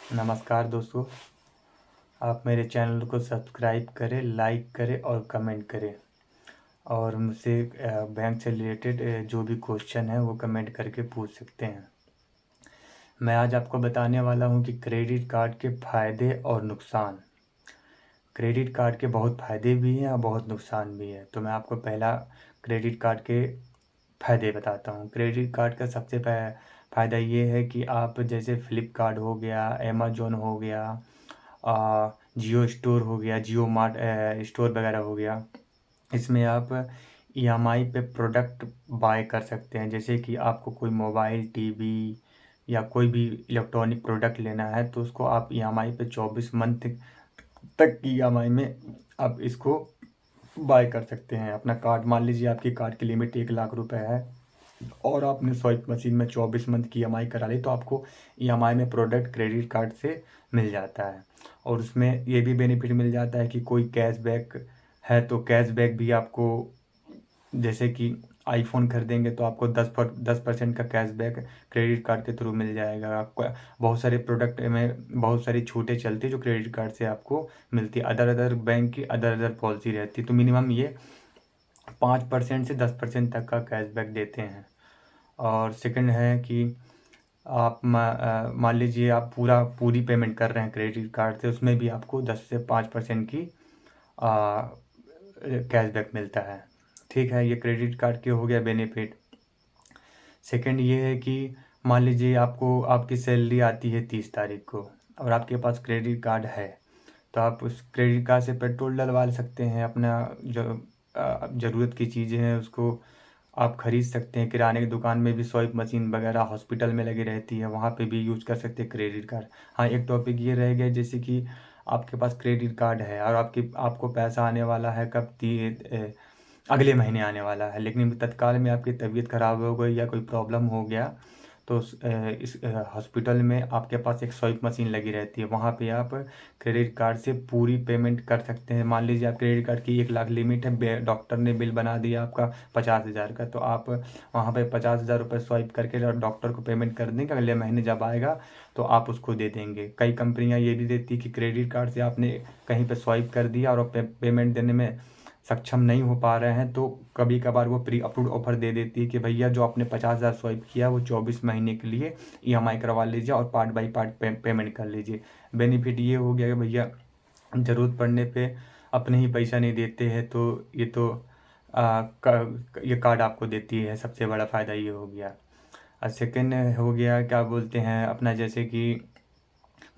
नमस्कार दोस्तों। आप मेरे चैनल को सब्सक्राइब करें, लाइक करें और कमेंट करें और मुझसे बैंक से रिलेटेड जो भी क्वेश्चन है वो कमेंट करके पूछ सकते हैं। मैं आज आपको बताने वाला हूँ कि क्रेडिट कार्ड के फ़ायदे और नुकसान। क्रेडिट कार्ड के बहुत फ़ायदे भी हैं और बहुत नुकसान भी है। तो मैं आपको पहला क्रेडिट कार्ड के फ़ायदे बताता हूँ। क्रेडिट कार्ड का सबसे फ़ायदा ये है कि आप जैसे फ्लिपकार्ट हो गया, अमेज़न हो गया, जियो स्टोर हो गया, जियो मार्ट स्टोर वगैरह हो गया, इसमें आप ईएमआई पे प्रोडक्ट बाय कर सकते हैं। जैसे कि आपको कोई मोबाइल, टीवी या कोई भी इलेक्ट्रॉनिक प्रोडक्ट लेना है तो उसको आप ईएमआई पे 24 मंथ तक की ईएमआई में आप इसको बाय कर सकते हैं। अपना कार्ड, मान लीजिए आपकी कार्ड की लिमिट 1 लाख रुपए है और आपने स्वाइप मशीन में 24 मंथ की ईएमआई करा ली तो आपको ईएमआई में प्रोडक्ट क्रेडिट कार्ड से मिल जाता है। और उसमें ये भी बेनिफिट मिल जाता है कि कोई कैशबैक है तो कैशबैक भी आपको, जैसे कि आईफोन खरीदेंगे तो आपको 10% का कैशबैक क्रेडिट कार्ड के थ्रू मिल जाएगा। आपको बहुत सारे प्रोडक्ट में बहुत सारी छूटें चलती है जो क्रेडिट कार्ड से आपको मिलती है। अदर अदर बैंक की अदर अदर पॉलिसी रहती है, तो मिनिमम ये 5% से 10% तक का कैशबैक देते हैं। और सेकंड है कि आप मान लीजिए आप पूरी पेमेंट कर रहे हैं क्रेडिट कार्ड से, उसमें भी आपको 10 से 5% की कैशबैक मिलता है। ठीक है, ये क्रेडिट कार्ड के हो गया बेनिफिट। सेकंड ये है कि मान लीजिए आपको आपकी सैलरी आती है 30 तारीख को और आपके पास क्रेडिट कार्ड है तो आप उस क्रेडिट कार्ड से पेट्रोल डलवा सकते हैं। अपना जो ज़रूरत की चीज़ें हैं उसको आप खरीद सकते हैं। किराने की दुकान में भी स्वाइप मशीन वगैरह हॉस्पिटल में लगी रहती है, वहाँ पे भी यूज़ कर सकते हैं क्रेडिट कार्ड। हाँ, एक टॉपिक ये रह गया, जैसे कि आपके पास क्रेडिट कार्ड है और आपको पैसा आने वाला है कब, अगले महीने आने वाला है, लेकिन तत्काल में आपकी तबीयत ख़राब हो गई या कोई प्रॉब्लम हो गया तो इस हॉस्पिटल में आपके पास एक स्वाइप मशीन लगी रहती है, वहाँ पे आप क्रेडिट कार्ड से पूरी पेमेंट कर सकते हैं। मान लीजिए आप क्रेडिट कार्ड की 1 लाख लिमिट है, डॉक्टर ने बिल बना दिया आपका 50,000 का, तो आप वहाँ पे 50,000 रुपये स्वाइप करके डॉक्टर को पेमेंट कर देंगे। अगले महीने जब आएगा तो आप उसको दे देंगे। कई कंपनियाँ ये भी देती कि क्रेडिट कार्ड से आपने कहीं पर स्वाइप कर दिया और पेमेंट देने में सक्षम नहीं हो पा रहे हैं तो कभी कभार वो प्री अप्रूव्ड ऑफर दे देती है कि भैया जो आपने 50,000 स्वाइप किया वो 24 महीने के लिए ईएमआई करवा लीजिए और पार्ट बाई पार्ट पेमेंट कर लीजिए। बेनिफिट ये हो गया कि भैया ज़रूरत पड़ने पे अपने ही पैसा नहीं देते हैं, तो ये तो ये कार्ड आपको देती है। सबसे बड़ा फ़ायदा ये हो गया। और सेकेंड हो गया, क्या बोलते हैं अपना, जैसे कि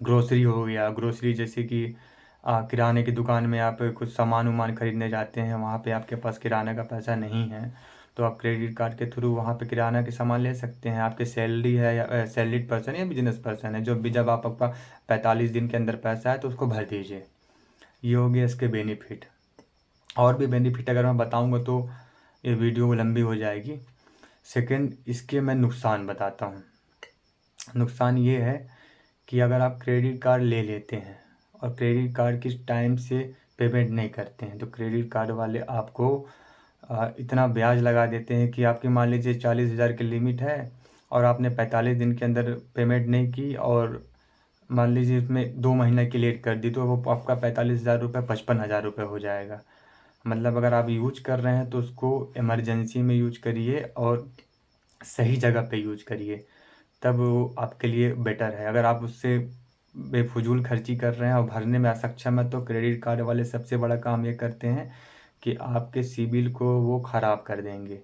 ग्रोसरी हो गया। ग्रोसरी जैसे कि किराने की दुकान में आप कुछ सामान वामान खरीदने जाते हैं, वहाँ पे आपके पास किराने का पैसा नहीं है तो आप क्रेडिट कार्ड के थ्रू वहाँ पे किराना के सामान ले सकते हैं। आपकी सैलरी है या सैलरीड पर्सन या बिजनेस पर्सन है, जो भी, जब आपका 45 दिन के अंदर पैसा है तो उसको भर दीजिए। ये हो गया इसके बेनिफिट। और भी बेनिफिट अगर मैं बताऊँगा तो ये वीडियो लंबी हो जाएगी। सेकेंड, इसके मैं नुकसान बताता हूँ। नुकसान ये है कि अगर आप क्रेडिट कार्ड ले लेते हैं और क्रेडिट कार्ड किस टाइम से पेमेंट नहीं करते हैं तो क्रेडिट कार्ड वाले आपको इतना ब्याज लगा देते हैं कि आपकी मान लीजिए 40,000 की लिमिट है और आपने 45 दिन के अंदर पेमेंट नहीं की और मान लीजिए इसमें 2 महीने की लेट कर दी तो वो आपका 45,000 रुपये 55,000 रुपये हो जाएगा। मतलब अगर आप यूज कर रहे हैं तो उसको इमरजेंसी में यूज करिए और सही जगह पे यूज करिए, तब वो आपके लिए बेटर है। अगर आप उससे बेफजूल खर्ची कर रहे हैं और भरने में असक्षम है तो क्रेडिट कार्ड वाले सबसे बड़ा काम ये करते हैं कि आपके सिबिल को वो ख़राब कर देंगे,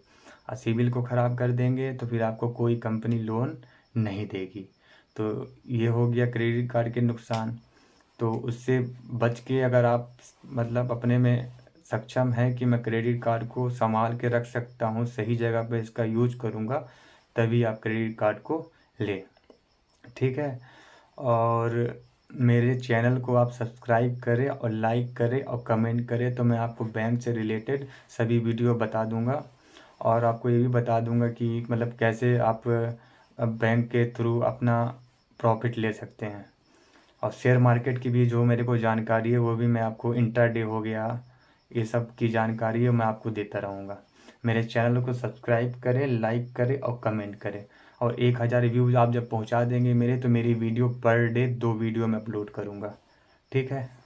और सिबिल को ख़राब कर देंगे तो फिर आपको कोई कंपनी लोन नहीं देगी। तो ये हो गया क्रेडिट कार्ड के नुकसान। तो उससे बच के अगर आप मतलब अपने में सक्षम है कि मैं क्रेडिट कार्ड को संभाल के रख सकता हूँ, सही जगह पे इसका यूज करूँगा, तभी आप क्रेडिट कार्ड को लें। ठीक है, और मेरे चैनल को आप सब्सक्राइब करें और लाइक करें और कमेंट करें तो मैं आपको बैंक से रिलेटेड सभी वीडियो बता दूंगा। और आपको ये भी बता दूंगा कि मतलब कैसे आप बैंक के थ्रू अपना प्रॉफिट ले सकते हैं। और शेयर मार्केट की भी जो मेरे को जानकारी है वो भी मैं आपको, इंट्राडे हो गया, ये सब की जानकारी है मैं आपको देता रहूँगा। मेरे चैनल को सब्सक्राइब करें, लाइक करें और कमेंट करें और 1000 व्यूज़ आप जब पहुंचा देंगे मेरे, तो मेरी वीडियो पर डे 2 वीडियो मैं अपलोड करूंगा। ठीक है।